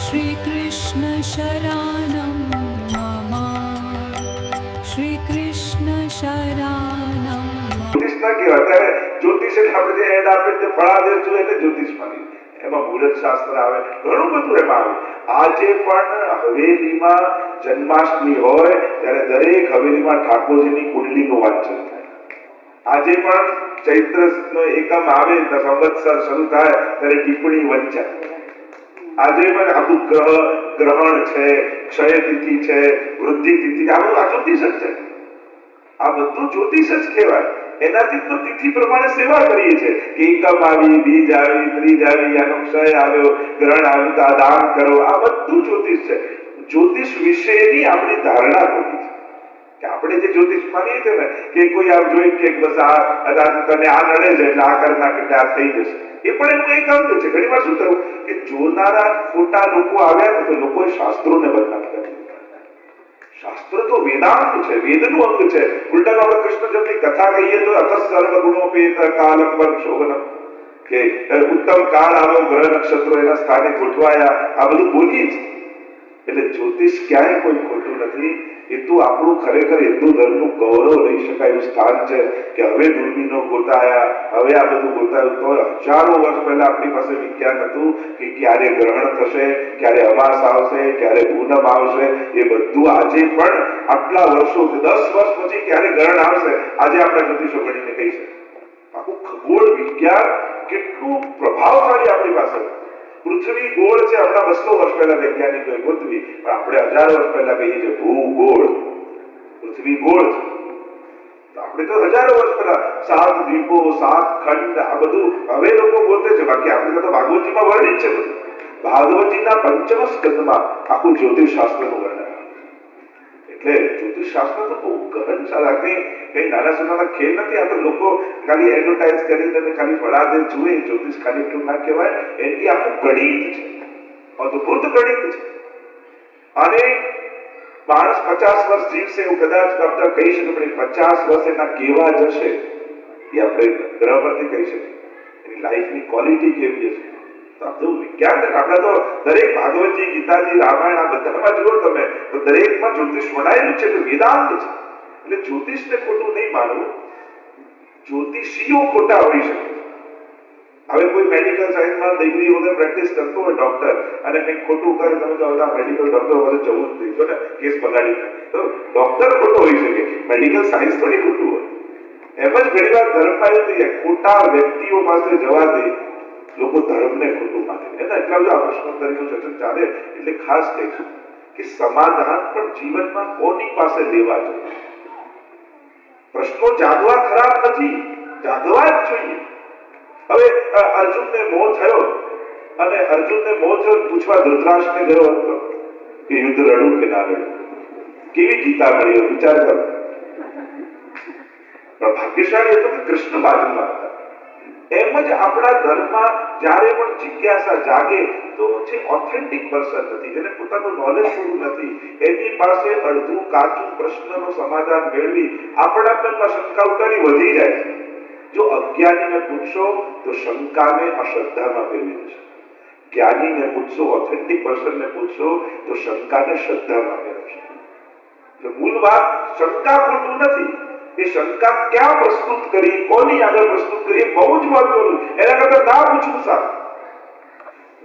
શ્રી કૃષ્ણ શરણમ મમ, શ્રી કૃષ્ણ શરણમ. જ્યોતિષ ના કહેવાય. અત્યારે જ્યોતિષ એટલે આપણે જે એડ આપે તે ફળાદેશ જોઈએ એટલે જ્યોતિષ માની, એમાં મુહૂર્ત શાસ્ત્ર આવે, ઘણું બધું એમાં આવે. આજે પણ હવેલીમાં જન્માષ્ટમી હોય ત્યારે દરેક હવેલીમાં ઠાકોરજીની કુંડલીનું વાંચન થાય. આજે પણ ચૈત્રનો એકમ આવે, સંવત્સર શરૂ થાય ત્યારે ટિપ્પણી વંચાય. આજે પણ આપણું ગ્રહણ છે, ક્ષય તિથિ છે, વૃદ્ધિ તિથિ, આ બધું જ્યોતિષ જ છે. આ બધું જ્યોતિષ જ કહેવાય. એનાથી તો તિથિ પ્રમાણે સેવા કરીએ છીએ કે એકમ આવી, બીજ આવી, ત્રીજ આવી, આનો ક્ષય આવ્યો, ગ્રહણ આવ્યું તો આ દાન કરો. આ બધું જ્યોતિષ છે. જ્યોતિષ વિશેની આપણી ધારણા ખોટી છે કે આપણે જે જ્યોતિષ માનીએ છીએ ને કે કોઈ આમ જોઈ કે બસ આ તને આ નડે છે એટલે આ કરી નાખે એટલે આ થઈ જશે, એ પણ એનું એક અંગ છે. ઘણી વાર શું થયું કે જોનારા ખોટા લોકો આવ્યા તો લોકોએ શાસ્ત્રોને બદનામ કર્યા. શાસ્ત્ર તો વેદાંત છે, વેદનું અંગ છે. ઉલટાનો આપણે કૃષ્ણ જન્મની કથા કહીએ તો અથ સર્વ ગુણોપેત કાલમ વર્ષોવનમ, કે ઉત્તમ કાળ આવ્યો, ગ્રહ નક્ષત્રો એના સ્થાને ગોઠવાયા, આ બધું બોલીએ છીએ. એટલે જ્યોતિષ ક્યાંય કોઈ ખોટું નથી. એ તો આપણું ખરેખર હિન્દુ ધર્મનું ગૌરવ રહી શકાય એવું સ્થાન છે કે હવે દૂરબીનો ગોતાયા, હવે આ બધું ગોતાયું. તો હજારો વર્ષ પહેલા આપણી પાસે વિજ્ઞાન હતું કે ક્યારે ગ્રહણ થશે, ક્યારે અમાસ આવશે, ક્યારે પૂનમ આવશે. એ બધું આજે પણ આટલા વર્ષો 10 વર્ષ પછી ક્યારે ગ્રહણ આવશે આજે આપણા જ્યોતિષો ગણીને કહી શકે. આખું ખગોળ વિજ્ઞાન કેટલું પ્રભાવશાળી આપણી પાસે. પૃથ્વી ગોળ છે, હમણાં 200 વર્ષ પહેલા વૈજ્ઞાનિકોએ ગોતવી, પણ આપણે 1000 વર્ષ પહેલા કહીએ છીએ ભૂગોળ. પૃથ્વી ગોળ છે. આપણે તો હજારો વર્ષ પહેલા 7 દ્વીપો, 7 ખંડ, આ બધું હવે લોકો ગોતે છે. બાકી આપણે તો ભાગવતજીમાં વર્ણિત છે બધું. ભાગવતજીના 5મ સ્કંદમાં આખું જ્યોતિષ શાસ્ત્રનું વર્ણન. એટલે જ્યોતિષ શાસ્ત્ર તો બહુ ગહન છે. કઈ નાના સુનાના ખેલ નથી. આ તો લોકો ખાલી એડવર્ટાઇઝ કરીને ખાલી ફળાદે જુએ. જ્યોતિષ ખાલી એટલું ના કહેવાય, એની આખું ગણિત છે, અદભુત ગણિત છે. અને માણસ 50 વર્ષ જીવશે એવું કદાચ ડોક્ટર કહી શકે, પણ 50 વર્ષ એના કેવા જશે એ આપણે ગ્રહ પરથી કહી શકીએ. એની લાઈફની ક્વોલિટી કેવી હશે. તો આ બધું વિજ્ઞાન છે. આપણે તો દરેક ભાગવતજી, ગીતાજી, રામાયણ આ બધામાં જુઓ તમે તો દરેકમાં જ્યોતિષ વણાયેલું છે, વેદાંત છે. એટલે જ્યોતિષને ખોટું નહીં માનવું. જ્યોતિષીઓ ખોટા હોઈ શકે. હવે કોઈ મેડિકલ સાયન્સમાં ડિગ્રી વગર પ્રેક્ટિસ કરતો હોય ડોક્ટર અને કંઈક ખોટું કરે, તમે તો બધા મેડિકલ ડોક્ટર વગર જવું જ નહીં ને, કેસ બગાડી નાખે. તો ડોક્ટર ખોટો હોઈ શકે, મેડિકલ સાયન્સ થોડી ખોટું હોય. એમ જ ઘણી વાર ધર્મમાં એવું થઈ જાય, ખોટા વ્યક્તિઓ પાસે જવા દે લોકો ધર્મને ખોટું માને. એના એટલા બધા પ્રશ્નોત્તરીનું સત્સંગ ચાલે એટલે ખાસ કહીશું કે સમાધાન પણ જીવનમાં કોની પાસે લેવા જોઈએ. પ્રશ્નો જાગવા ખરાબ નથી, જાગવા જ જોઈએ. હવે અર્જુનને મોહ થયો અને અર્જુનને મોહ થયો પૂછવા ધૃતરાષ્ટ્રને ગયો હતો કે યુદ્ધ લડું કે ના લડું, કેવી ગીતા મળી, વિચાર કરો. પણ ભાગ્યશાળી હતો કે કૃષ્ણ બાજુમાં હતા. એમ જ આપણા ધર્મમાં જ્યારે પણ જિજ્ઞાસા જાગે તો છે ઓથેન્ટિક પર્સન નથી, જેને પોતાનું નોલેજ પૂરું નથી, એની પાસે અડધું કાચું પ્રશ્નનું સમાધાન મેળવી આપણા મનમાં શંકા ઉતારી વધી જાય છે. જો અજ્ઞાનીને પૂછશો તો શંકાને અશ્રદ્ધામાં ફેરવી દેશે. જ્ઞાનીને પૂછશો, ઓથેન્ટિક પર્સનને પૂછશો તો શંકાને શ્રદ્ધામાં ફેરવશે. મૂળ વાત શંકા ખોટું નથી. એ શંકા ક્યાં પ્રસ્તુત કરી, કોની આગળ પ્રસ્તુત કરી, એ બહુ જ મહત્વનું. એના કરતા ના પૂછવું સારું.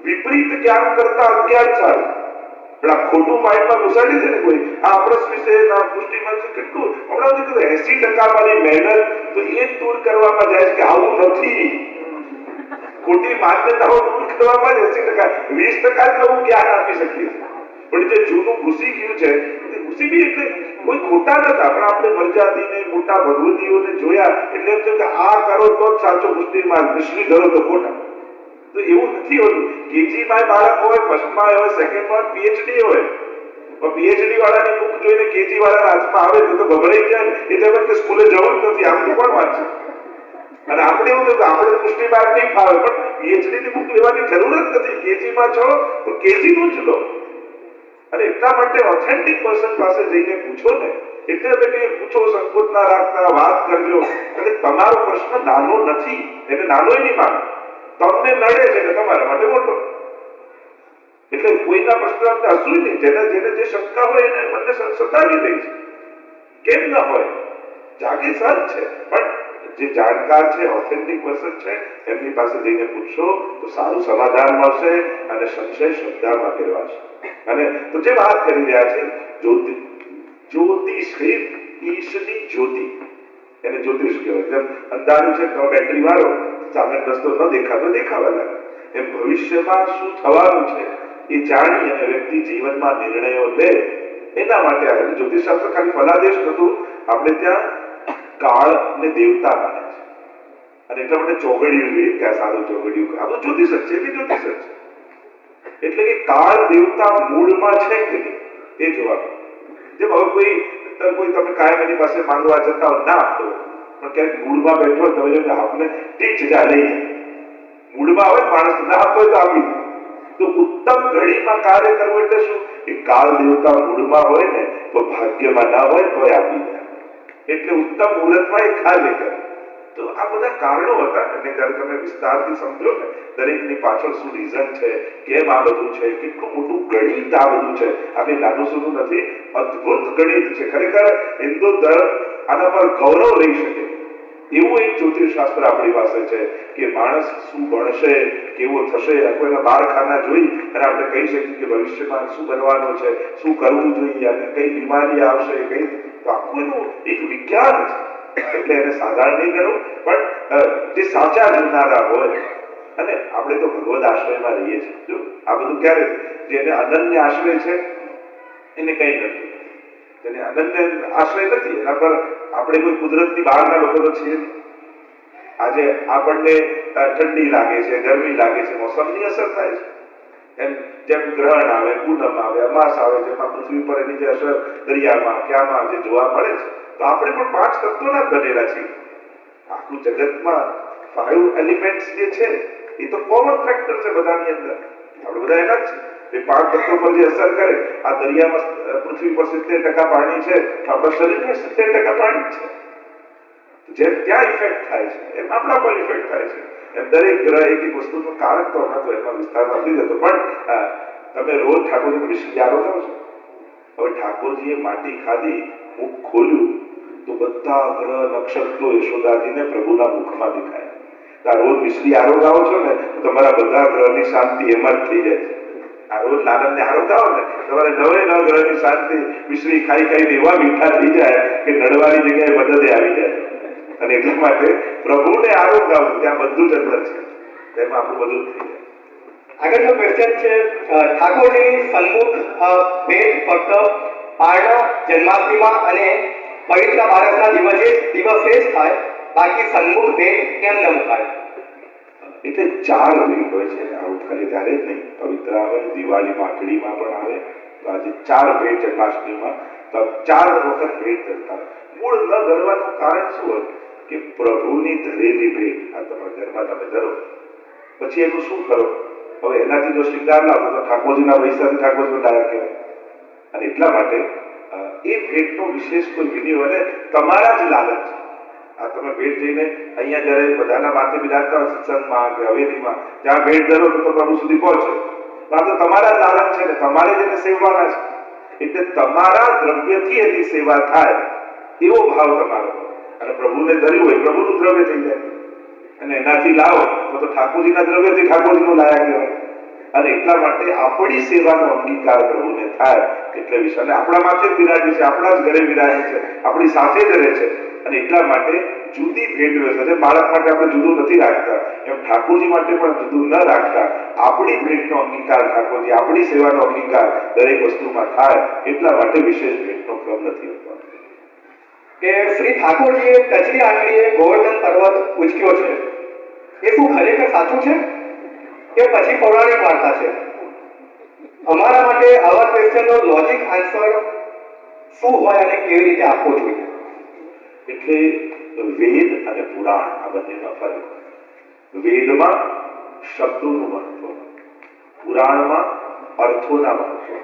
વિપરીત જ્ઞાન કરતા અજ્ઞાન સારું. પણ આ ખોટું માઇન્ડમાં ઘુસાડી દે ને કોઈ, આ અપરસ વિશે, આ પુષ્ટિમાં કેટલું હમણાં સુધી 80% વાળી મહેનત તો એ જ દૂર કરવામાં જાય છે કે આવું નથી. ખોટી માન્યતાઓ દૂર કરવામાં જ 80%, 20% જ નવું જ્ઞાન આપી શકીએ. પણ જે જૂનું ઘૂસી ગયું છે, ઘૂસી બી એટલે કોઈ ખોટા નતા, પણ આપણે મરજાદીને મોટા ભગવતીઓને જોયા એટલે એમ છે કે આ કરો તો જ સાચો પુષ્ટિ માર્ગ, મિશ્રી ધરો તો ખોટા. તો એવું નથી હોતું. કેજીમાં બાળક હોય, ફર્સ્ટમાં હોય, સેકન્ડમાં પીએચડી હોય, પણ પીએચડી વાળાની બુક જોઈને કેજી વાળાના હાથમાં આવે તો ગભરાઈ જાય. એટલે કે સ્કૂલે જવું જ નથી, આમ કોણ વાંચે. અને આપણે એવું કહ્યું આપણે પુષ્ટિ માર્ગ નહીં ફાવે, પણ પીએચડી ની બુક લેવાની જરૂર જ નથી. કેજીમાં છો તો કેજી નું જ લો. અને એટલા માટે ઓથેન્ટિક પર્સન પાસે જઈને પૂછો ને. એટલે તમે પૂછો, સંકોચ ના રાખતા, વાત કરજો. અને તમારો પ્રશ્ન નાનો નથી, એને નાનો નહીં માનો. તમને નડે છે એટલે તમારા માટે મોટો. એટલે કોઈના પ્રશ્ન હસવું નહીં, જેને જેને જે શંકા હોય એને મને સતાવી દે છે. કેમ ન હોય? જાગીર સહજ છે, પણ જે જાણકાર છે, ઓથેન્ટિક પર્સન છે, એમની પાસે જઈને પૂછશો તો સારું સમાધાન મળશે અને સંશય શ્રદ્ધામાં ફેરવાશે. અને તો જે વાત કરી રહ્યા છે જ્યોતિષ ઈશની જ્યોતિ, એને જ્યોતિષ કહેવાય. જેમ અંધારું છે તો બેટરી વાળો સામે રસ્તો ન દેખાતો દેખાવા લાગે, એમ ભવિષ્યમાં શું થવાનું છે એ જાણી અને વ્યક્તિ જીવનમાં નિર્ણયો લે એના માટે આવે. જ્યોતિષ શાસ્ત્ર ખાલી ફલાદેશ નતું, આપણે ત્યાં કાળ ને દેવતા માને છે અને એટલા માટે ચોઘડિયું જોઈએ કે આ સારું ચોઘડિયું, આ બધું જ્યોતિષ જ છે, એ જ્યોતિષ જ છે. એટલે કે કાળ દેવતા મૂળમાં છે કે નહીં એ જોવાનું. જેમ હવે કોઈ તમે કાયમ એની પાસે માંગવા જતા હોય ના આપતો, પણ ક્યાંક મૂળમાં બેઠો તમે જો આપને ઠીક છે જા લઈ જાય, મૂળમાં આવે માણસ ના આપતો હોય તો આપી દે. તો ઉત્તમ ઘડીમાં કાર્ય કરવું એટલે શું? એ કાળ દેવતા મૂળમાં હોય ને તો ભાગ્યમાં ના હોય તો આપી દે. એટલે ઉત્તમ મુહૂર્તમાં એ કાર્ય કરે. તો આ બધા કારણો હતા અને જ્યારે તમે વિસ્તારથી સમજો ને દરેકની પાછળ શું રીઝન છે, કેમ આ બધું છે, કેટલું મોટું ગણિત આ બધું છે. આ કઈ નાનું સૂનું નથી, અદ્ભુત ગણિત છે. ખરેખર હિન્દુ ધર્મ આના પર ગૌરવ લઈ શકે એવું એક જ્યોતિષ શાસ્ત્ર આપણી પાસે છે કે માણસ શું ભણશે, કેવો થશે, કોઈના બારખાના જોઈ અને આપણે કહી શકીએ કે ભવિષ્યમાં શું બનવાનું છે, શું કરવું જોઈએ અને કઈ બીમારી આવશે, કઈ આખું એનું એક વિજ્ઞાન છે. એટલે એને સાધારણ નહીં ગણવું, પણ જે સાચા જોનારા હોય, અને આપણે તો ભગવદ આશ્રયમાં રહીએ છીએ. જો આ બધું ક્યારે, જેને અનન્ય આશ્રય છે એને કઈ નથી, જેને અનન્ય આશ્રય નથી એના પર આપણે કોઈ કુદરતની બહારના લોકો તો છીએ. આજે આપણને ઠંડી લાગે છે, ગરમી લાગે છે, મોસમની અસર થાય છે. એમ જેમ ગ્રહણ આવે, પૂનમ આવે, અમાસ આવે, જેમાં પૃથ્વી પર એની જે અસર દરિયામાં ક્યાંમાં જે જોવા મળે છે, તો આપણે પણ 5 તત્વોના બનેલા છીએ. આખું જગતમાં 5 એલિમેન્ટ્સ જે છે એ તો કોમન ફેક્ટર છે બધાની અંદર, આપણે બધા એના જ છે. એ 5 તત્વો પર જે અસર કરે, આ દરિયામાં પૃથ્વી પર 70% પાણી છે, આપણા શરીરમાં 70% પાણી છે. જેમ ત્યાં ઇફેક્ટ થાય છે એમ આપણા પર ઇફેક્ટ થાય છે. એમ દરેક ગ્રહ એક એક વસ્તુનું કારણ તો હતો, એમાં વિસ્તારમાં નથી જતો. પણ તમે રોજ ઠાકોરજીને વિશ્રી આરોગો છો. હવે ઠાકોરજીએ માટી ખાધી, મુખ ખોલ્યું તો બધા ગ્રહ નક્ષત્રો યશોદાજીને પ્રભુના મુખમાં દેખાય. આ રોજ વિશ્રી આરોગાવો છો ને તો તમારા બધા ગ્રહની શાંતિ એમ જ થઈ જાય છે. આ રોજ લાલનને આરોગાવો ને તમારે 9 ગ્રહની શાંતિ વિશ્રી ખાઈ ખાઈને એવા મીઠા થઈ જાય કે નડવાની જગ્યાએ મદદે આવી જાય. અને એટલા માટે પ્રભુને આરોગાવું, ત્યાં બધું જ અંદર છે, તેમાં આપણું બધું થઈ જાય. આગળનો ક્વેશ્ચન છે, ઠાકોરજીની સન્મુખ ભેટ ફક્ત પારણા જન્માષ્ટમીમાં અને પવિત્ર બારસના દિવસે જ થાય, બાકી સન્મુખ ભેટ કેમ ન મુકાય? એટલે 4 ભેટ હોય છે, આવું ખાલી ત્યારે જ નહીં, પવિત્ર આવે, દિવાળી માઠડીમાં પણ આવે. તો આજે 4 ભેટ જન્માષ્ટમીમાં, તો 4 વખત ભેટ ધરતા. મૂળ ન ધરવાનું કારણ શું હોય કે પ્રભુની ધરેલી ભેટ આ તમારા ઘરમાં તમે ધરો, પછી એનું શું કરો? હવે એનાથી જો શૃંગાર લાવો તો ઠાકોરજીના વૈશાખ ઠાકોરજી ડાયા કહેવાય. અને એટલા માટે એ ભેટનો વિશેષ કોઈ વિનિયોગ અને તમારા જ લાલચ. આ તમે ભેટ જઈને અહીંયા જયારે બધાના માથે બિરાજતા હોય સત્સંગમાં કે હવેલીમાં, જ્યાં ભેટ ધરો તો પ્રભુ સુધી પહોંચે. આ તો તમારા જ લાલચ છે ને, તમારે જ એને સેવવાના છે. એટલે તમારા દ્રવ્યથી એની સેવા થાય એવો ભાવ તમારો, અને પ્રભુને ધર્યું હોય પ્રભુનું દ્રવ્ય થઈ જાય. અને એનાથી લાવો તો ઠાકોરજીના દ્રવ્યથી ઠાકોરજીનું લાયા કહેવાય. અને એટલા માટે આપણી સેવાનો અંગીકાર પ્રભુને થાય એટલે વિશે, અને આપણા માથે જ બિરાજે છે, આપણા જ ઘરે બિરાજે છે, આપણી સાથે જ રહે છે. અને એટલા માટે જુદી ભેટ વ્યવસ્થા છે. બાળક માટે આપણે જુદું નથી રાખતા, એમ ઠાકોરજી માટે પણ જુદું ન રાખતા. આપણી ભેટનો અંગીકાર ઠાકોરજી, આપણી સેવાનો અંગીકાર દરેક વસ્તુમાં થાય એટલા માટે વિશેષ ભેટનો ક્રમ નથી હોતો. કે શ્રી ઠાકોરજીએ ટચલી આંગળીએ ગોવર્ધન પર્વત ઉચક્યો છે, એ શું ખરેખર સાચું છે કે પછી પૌરાણિક વાર્તા છે? અમારા માટે આવા ક્વેશ્ચનનો લોજિક આન્સર શું હોય અને કેવી રીતે આપવો જોઈએ? એટલે વેદ અને પુરાણ આ બંનેમાં ફરક. વેદમાં શબ્દોનું મહત્વ, પુરાણમાં અર્થોના મહત્વ.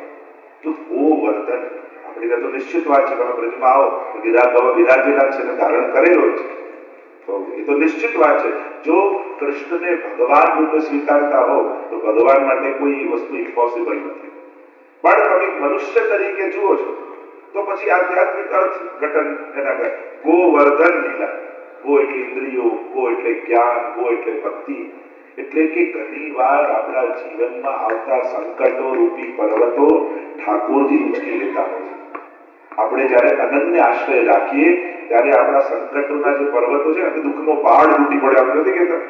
તો ગોવર્ધન આપણી તો નિશ્ચિત વાત છે, તમે બ્રજમાં આવો ગિરાજ બાબા બિરાજેલા છે, ધારણ કરેલો છે, તો એ તો નિશ્ચિત વાત છે. જો કૃષ્ણને ભગવાન રૂપે સ્વીકારતા હો તો ભગવાન માટે કોઈ વસ્તુ ઇમ્પોસિબલ નથી, પણ તમે મનુષ્ય તરીકે જુઓ છો તો પછી આધ્યાત્મિક અર્થ ઘટન એના ગોવર્ધન લીલા. ગો એટલે ઇન્દ્રિયો, ગો એટલે જ્ઞાન, ગો એટલે ભક્તિ. એટલે કે ઘણી વાર આપણા જીવનમાં આવતા સંકટો રૂપી પર્વતો ઠાકોરજી ઉચકી લેતા હોય છે. આપણે જ્યારે અનન્ય આશ્રય રાખીએ ત્યારે આપણા સંકટોના જે પર્વતો છે ને, દુઃખનો પહાડ તૂટી પડે, આપણે નથી કહેતા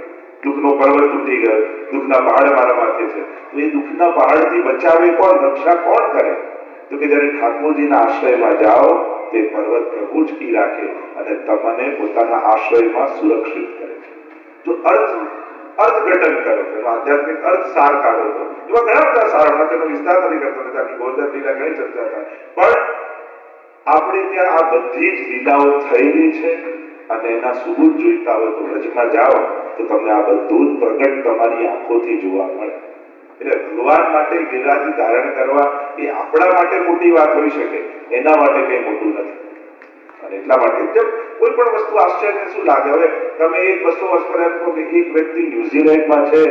દુઃખનો પર્વત તૂટી ગયો, દુઃખના પહાડ મારા માથે છે, તો એ દુઃખના પહાડથી બચાવે કોણ, રક્ષા કોણ કરે? તો કે જ્યારે ઠાકોરજીના આશ્રયમાં જાઓ તે પર્વત પ્રભુ ઉચકી રાખે અને તમને પોતાના આશ્રયમાં સુરક્ષિત કરે છે. જો અર્થઘટન કરો, એનો આધ્યાત્મિક અર્થ સાર કાઢો તો એવા ઘણા બધા સાર, હમણાં તેનો વિસ્તાર નથી કરતો, ત્યાંની ગોવર્ધન લીલા ઘણી ચર્ચા થાય, પણ આપણે ત્યાં આ બધી જ લીલાઓ થયેલી છે અને એના સુબુત જોઈતા હોય તો વ્રજમાં જાઓ તો તમને આ બધું જ પ્રગટ તમારી આંખોથી જોવા મળે. એટલે ભગવાન માટે ગિરરાજી ધારણ કરવા એ આપણા માટે મોટી વાત હોઈ શકે, એના માટે કઈ મોટું નથી. અને એટલા માટે કોઈ પણ વસ્તુ આશ્ચર્ય શું લાગે, હવે તમે એક વસ્તુ એમ કહો કે એક વ્યક્તિ ન્યુઝીલેન્ડમાં છે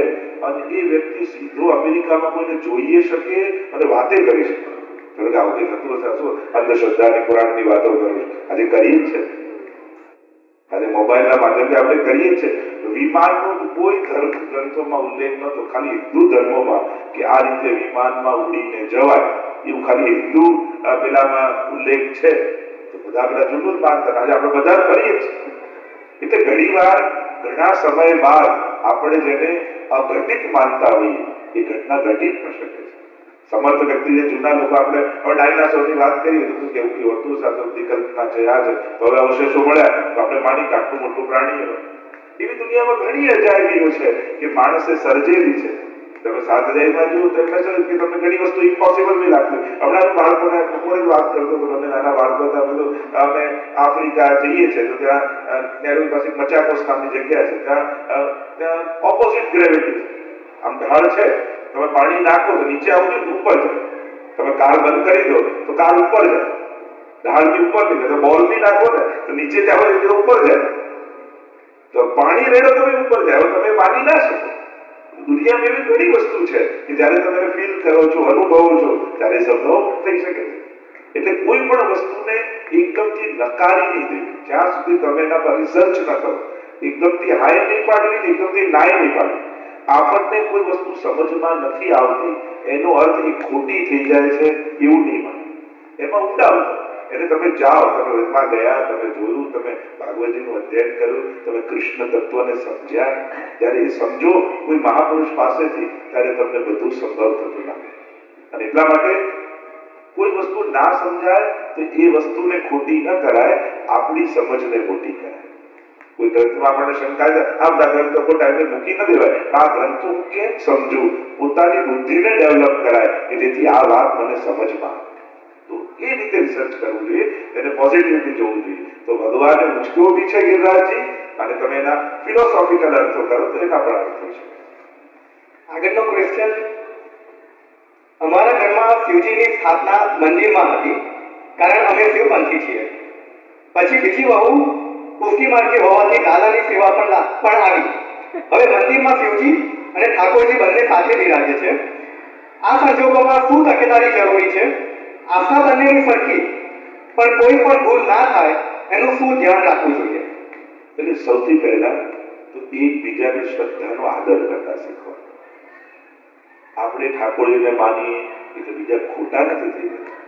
અને એ વ્યક્તિ સીધો અમેરિકામાં કોઈને જોઈએ શકે અને વાતે કરી શકે. આવું કઈ થતું હશે? શું અંધશ્રદ્ધાની પુરાણની વાતો કરું છું, આજે કરીએ જ છે, આજે મોબાઈલના માધ્યમથી આપણે કરીએ જ છે. વિમાનનો કોઈ ધર્મ ગ્રંથોમાં ઉલ્લેખ નતો, ખાલી હિન્દુ ધર્મોમાં કે આ રીતે વિમાનમાં ઉડીને જવાય એવું ખાલી હિન્દુ પેલામાં ઉલ્લેખ છે. તો બધા પેલા જુનું જ માનતા, આજે આપણે બધા કરીએ જ. એટલે ઘણી વાર ઘણા સમય બાદ આપણે જેને અઘટિત માનતા હોઈએ એ ઘટના ઘટી પણ શકે છે. સમર્થ વ્યક્તિ જે જૂના લોકો, આપણે હવે ડાયનાસોરની વાત કરીએ તો કેવું કેવું હતું, સાતોથી કલ્પના છે, આ છે, તો હવે અવશેષો મળ્યા તો આપણે માની કે આટલું મોટું પ્રાણી હોય. એવી દુનિયામાં ઘણી અજાયબીઓ છે કે માણસે સર્જેલી છે. તમે 7,000 જુઓ તો એટલે છે કે તમને ઘણી વસ્તુ ઇમ્પોસિબલ બી લાગતી. હમણાં બાળકોને બપોરે જ વાત કરતો હતો, બંને નાના બાળકો હતા, બધું અમે આફ્રિકા જઈએ છીએ તો ત્યાં નેરોબી પાસે મચાકોસ નામની જગ્યા છે, ત્યાં ઓપોઝિટ ગ્રેવિટી છે. આમ ઢાળ છે, તમે પાણી નાખો તો નીચે આવો તો ઉપર જાય, તમે કાર બંધ કરી દો તો કાર ઉપર જાય, ઢાળની ઉપર નહીં જાય. બોલ બી નાખો ને તો નીચે જાવ એટલે ઉપર જાય, તો પાણી રેડો તમે ઉપર જાય, તમે પાણી ના શકો. દુનિયામાં એવી ઘણી વસ્તુ છે કે જ્યારે તમે ફીલ કરો છો, અનુભવો છો, ત્યારે સંભવ થઈ શકે છે. એટલે કોઈ પણ વસ્તુને એકદમથી નકારી નહીં દેવી, જ્યાં સુધી તમે એના પર રિસર્ચ ન કરો. એકદમથી હાય નહીં પાડવી, એકદમથી નાય નહીં પાડવી. આપણને કોઈ વસ્તુ સમજમાં નથી આવતી એનો અર્થ એ ખોટી થઈ જાય છે એવું નહીં માનવું, એમાં ઊંડા એટલે તમે જાઓ, તમે વનમાં ગયા, તમે જોયું, તમે ભાગવતજીનું અધ્યયન કર્યું, તમે કૃષ્ણ તત્વને સમજ્યા, ત્યારે એ સમજો કોઈ મહાપુરુષ પાસેથી, ત્યારે તમને બધું સંભવ થતું લાગે. અને એટલા માટે કોઈ વસ્તુ ના સમજાય તો એ વસ્તુને ખોટી ન કરાય, આપણી સમજને ખોટી કરાય. કોઈ ગ્રંથમાં આપણને શંકા છે, આ બધા ગ્રંથો ખોટા એટલે મૂકી ન દેવાય. આ ગ્રંથો કેમ સમજવું, પોતાની બુદ્ધિને ડેવલપ કરાય કે જેથી આ વાત મને સમજમાં. તો એ રીતે રિસર્ચ કરવું જોઈએ, એને પોઝિટિવલી જોવું જોઈએ. તો ભગવાને મુશ્કેલો બી છે ગિરિરાજજી, અને તમે એના ફિલોસોફિકલ અર્થો કરો તો એના પણ અર્થ થઈ શકે. આગળનો ક્વેશ્ચન, અમારા ઘરમાં શિવજીની સ્થાપના મંદિરમાં હતી, કારણ અમે શિવપંથી છીએ. પછી બીજી વહુ પુષ્ટિ માર્ગી હોવાથી લાલાની સેવા પણ આવી. હવે મંદિરમાં શિવજી અને ઠાકોરજી બંને સાથે બિરાજે છે. આ સંજોગોમાં શું તકેદારી જરૂરી છે? આસ્થા બંનેની સરખી, પણ કોઈ પણ ભૂલ ના થાય એનું શું ધ્યાન રાખવું જોઈએ? એટલે સૌથી પહેલા તો એકબીજાની શ્રદ્ધાનો આદર કરતા શીખવા. આપણે ઠાકોરજીને માનીએ એટલે બીજા ખોટા નથી થઈ જતા.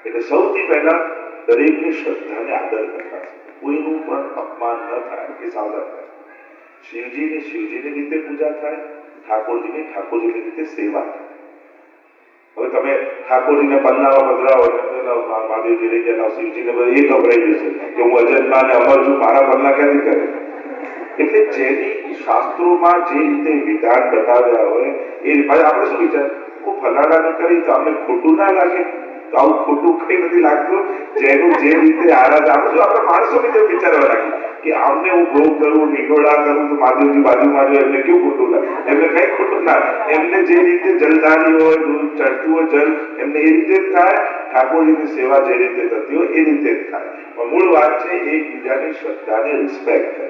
એટલે સૌથી પહેલા દરેકની શ્રદ્ધાને આદર કરતા શીખવા, કોઈનું પણ અપમાન ન થાય એ સાવધાન થાય. શિવજીની શિવજીની રીતે પૂજા થાય, ઠાકોરજીની ઠાકોરજીની રીતે સેવા થાય. હવે તમે ઠાકોરજીને પન્નાવા પધરાવો, મહાદેવજી રહી ગયા, શિવજીને એ ગભરાઈ જશે કે હું અજન્મા ને અમર છું, મારા પન્ના ક્યાંથી કરે. એટલે જેની શાસ્ત્રોમાં જે રીતે વિધાન બતાવ્યા હોય એ આપણે શું વિચાર, હું ફલાણાને કરી તો આપણે ખોટું ના લાગે, તો આવું ખોટું કઈ નથી લાગતું. જેનું જે રીતે આરાધના, આપણે શું આપણે માણસો રીતે વિચારવા લાગી કે આમને હું ભોગ કરું, નિગોડા કરું તો મહાદેવજી બાજુમાં જો એમને કેવું ખોટું લાગે, એમને કઈ ખોટું ના. એમને જે રીતે જલધારી હોય, દૂધ ચડતું હોય જલ, એમને એ રીતે જ થાય. ઠાકોરજીની સેવા જે રીતે થતી હોય એ રીતે જ થાય. પણ મૂળ વાત છે એકબીજાની શ્રદ્ધાને રિસ્પેક્ટ કરો.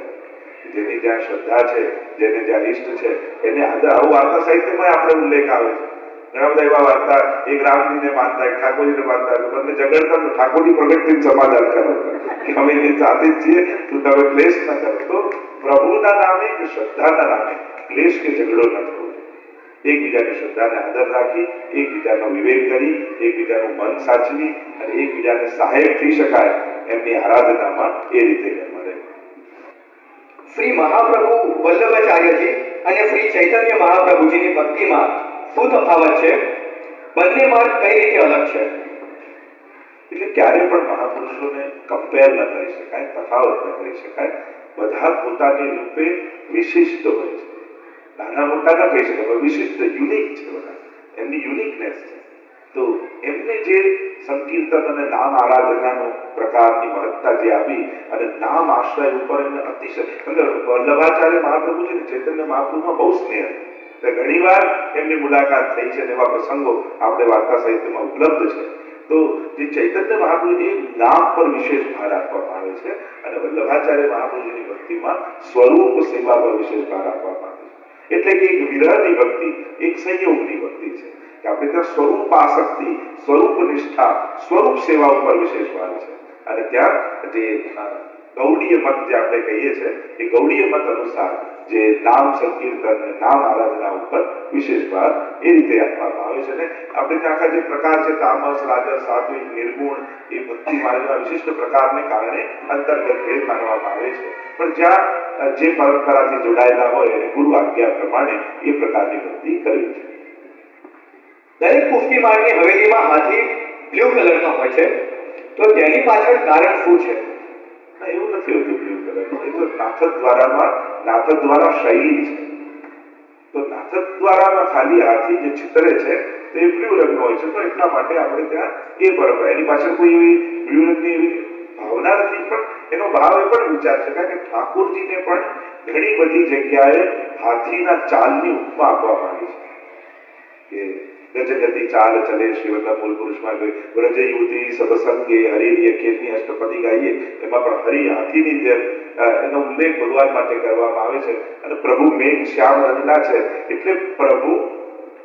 જેની જ્યાં શ્રદ્ધા છે, જેને જ્યાં ઇષ્ટ છે, એને આદર. આવું વાર્તા સાહિત્યમાં આપણે ઉલ્લેખ આવે છે. ઘણા બધા એવા વાર્તા, એક રામજીને માનતા, એક ઠાકોરજીને માનતા, બંને ઝઘડતા તો ઠાકોરજી પ્રગટ થઈને સમાધાન કરો કે અમે એની સાથે જ છીએ, તું તમે ક્લેશ ન કરો. તો પ્રભુના નામે કે શ્રદ્ધાના નામે ક્લેશ કે ઝઘડો ન થવો. એકબીજાની શ્રદ્ધાને આદર રાખી, એકબીજાનો વિવેક કરી, એકબીજાનું મન સાચવી અને એકબીજાને સહાયક થઈ શકાય એમની આરાધનામાં એ રીતે મળે. શ્રી મહાપ્રભુ વલ્લભાચાર્યજી અને શ્રી ચૈતન્ય મહાપ્રભુજીની ભક્તિમાં શું તફાવત છે? બંને માર્ગ કઈ રીતે અલગ છે? એટલે ક્યારે પણ મહાપુરુષોને કમ્પેર ન કરી શકાય, તફાવત ન કરી શકાય. બધા પોતાની રૂપે વિશિષ્ટ હોય છે. નાના મોટા ન કહી શકાય, પણ વિશિષ્ટ, યુનિક છે બધા. એમની યુનિકનેસ છે. તો એમને જે સંકીર્તન અને નામ આરાધનાનો પ્રકારની મહત્તા જે આપી અને નામ આશ્રય ઉપર એમને અતિશય, વલ્લભાચાર્ય મહાપ્રભુ છે ને, ચૈતન્ય મહાપ્રભુમાં બહુ સ્નેહ. ઘણી વાર એમની મુલાકાત થઈ છે, એવા પ્રસંગો આપણે વાર્તા સાહિત્યમાં ઉપલબ્ધ છે. તો જે ચૈતન્ય મહાપ્રભુજી નામ પર વિશેષ ભાર આપવામાં આવે છે અને વલ્લભાચાર્ય મહાપ્રભુજીની ભક્તિમાં સ્વરૂપ સેવા પર વિશેષ ભાર આપવામાં આવે છે. એટલે કે એક વિરહની ભક્તિ, એક સંયોગની ભક્તિ છે કે આપણે ત્યાં સ્વરૂપ આસક્તિ, સ્વરૂપ નિષ્ઠા, સ્વરૂપ સેવા ઉપર વિશેષ ભાર છે. અને ત્યાં જે ગૌડીય મત જે આપણે કહીએ છીએ, એ ગૌડીય મત અનુસાર જે નામ સંકીર્તન, નામ આરાધના ઉપર વિશેષ ભાર એ રીતે આપવામાં આવે છે. ને આપણે ત્યાં આખા જે પ્રકાર છે, તામસ, રાજસ, સાત્વિક, નિર્ગુણ, એ ભક્તિ માર્ગના વિશિષ્ટ પ્રકારને કારણે અંતર્ગત ભેદ માનવામાં આવે છે. પણ જ્યાં જે પરંપરાથી જોડાયેલા હોય એને ગુરુ આજ્ઞા પ્રમાણે એ પ્રકારની ભક્તિ કરવી છે. દરેક પુષ્ટિ માર્ગની હવેલીમાં હાથી બ્લુ કલરનો હોય છે, તો તેની પાછળ કારણ શું છે? એવું નથી હોતું બ્લુ કલરનું. એ તો નાથક દ્વારા શૈલી છે. તો નાથક દ્વારામાં ખાલી હાથી જે ચિત્રે છે તે બ્લુ રંગનો હોય છે. તો એટલા માટે આપણે ત્યાં એ પરંપરા, એની પાછળ કોઈ એવી બ્લુ રંગની એવી ભાવના નથી. પણ એનો ભાવ એ પણ વિચાર છે કે ઠાકોરજીને પણ ઘણી બધી જગ્યાએ હાથીના ચાલની ઉપમા આપવામાં આવી છે. કે ગજગતિ ચાલ ચલે શ્રીવલ્લભ મૂળ પુરુષમાં વ્રજ યુવતી સત્સંગે હરિની અખિલની અષ્ટપદી ગાઈએ, એમાં પણ હરિ હાથીની જેમ એનો ઉલ્લેખ ભગવાન માટે કરવામાં આવે છે. અને પ્રભુ મેઘ શ્યામ રંગના છે, એટલે પ્રભુ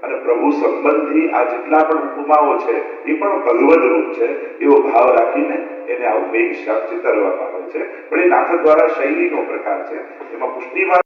અને પ્રભુ સંબંધી આ જેટલા પણ ઉપમાઓ છે એ પણ ભગવદ રૂપ છે, એવો ભાવ રાખીને એને આવું મેઘ શ્યામ ચિતરવામાં આવે છે. પણ એ નાથક દ્વારા શૈલીનો પ્રકાર છે. એમાં પુષ્ટિમાં